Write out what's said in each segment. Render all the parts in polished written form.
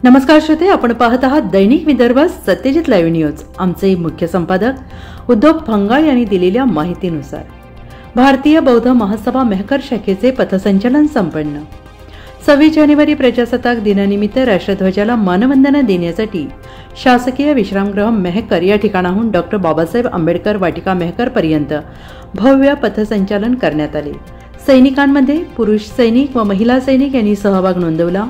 नमस्कार श्रोते, आपण पाहत आहात दैनिक विदर्भ सत्यजित लाईव्ह न्यूज। आमचे मुख्य संपादक उद्धव फंगाळ यांनी दिलेल्या माहितीनुसार भारतीय बौद्ध महासभा मेहकर शाखेचे पथसंचलन संपन्न। 26 जानेवारी प्रजासत्ताक दिनानिमित्त राष्ट्रध्वजाला मानवंदना देण्यासाठी शासकीय विश्रामगृह मेहकर या ठिकाणाहून डॉ. बाबासाहेब आंबेडकर वाटिका मेहकर पर्यंत भव्य पथसंचलन करण्यात आले। सैनिकांमध्ये पुरुष सैनिक व महिला सैनिक यांनी सहभाग नोंदवला।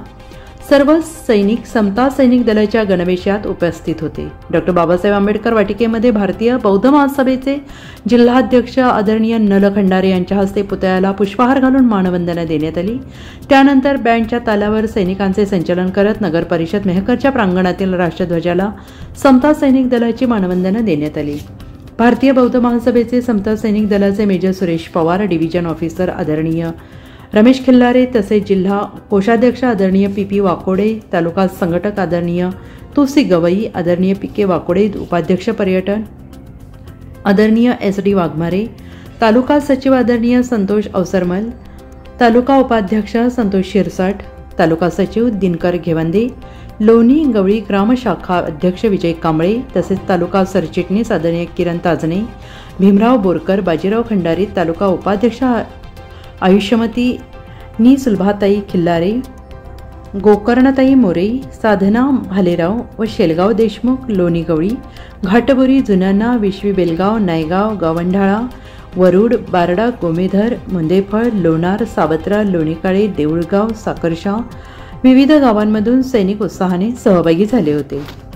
सर्व सैनिक समता सैनिक दलाच्या गणवेशात उपस्थित होते। डॉ. बाबासाहेब आंबेडकर वाटिकेमध्ये भारतीय बौद्ध महासभेचे जिल्हाध्यक्ष आदरणीय नल खंडारे यांच्या हस्ते पुतळ्याला पुष्पहार घालून मानवंदना देण्यात आली। त्यानंतर बँडच्या तालावर सैनिकांचे संचलन करत नगर परिषद मेहकरच्या प्रांगणातील राष्ट्रध्वजाला समता सैनिक दलाची मानवंदना देण्यात आली। भारतीय बौद्ध महासभेचे समता सैनिक दलाचे major Suresh Pawar, division officer आदरणीय रमेश खिल्लारे, तसेच जिल्हा कोषाध्यक्ष आदरणीय पी वाकोडे, तालुका संघटक आदरणीय तुसी गवई, आदरणीय पी वाकोडे, उपाध्यक्ष पर्यटन आदरणीय SD वाघमारे, तालुका सचिव आदरणीय संतोष अवसरमल, तालुका उपाध्यक्ष संतोष शिरसाट, तालुका सचिव दिनकर घेवंदे, लोणी गवळी ग्राम शाखा अध्यक्ष विजय कांबळे, तसेच तालुका सरचिटणीस आदरणीय किरण ताजने, भीमराव बोरकर, बाजीराव खंडारी, तालुका उपाध्यक्ष आयुष्यमती नी सुलभाताई खिल्लारे, गोकर्णताई मोरे, साधना भालेराव व शेलगाव देशमुख, लोणी गवळी, घाटबोरी, जुनाना, विश्वी बेलगाव, नायगाव, गावंढाळा, वरुड, बारडा, गोमेधर, मुंदेफळ, लोणार, सावत्रा, लोणीकाळे, देऊळगाव, साकर्शा विविध गावांमधून सैनिक उत्साहाने सहभागी झाले होते।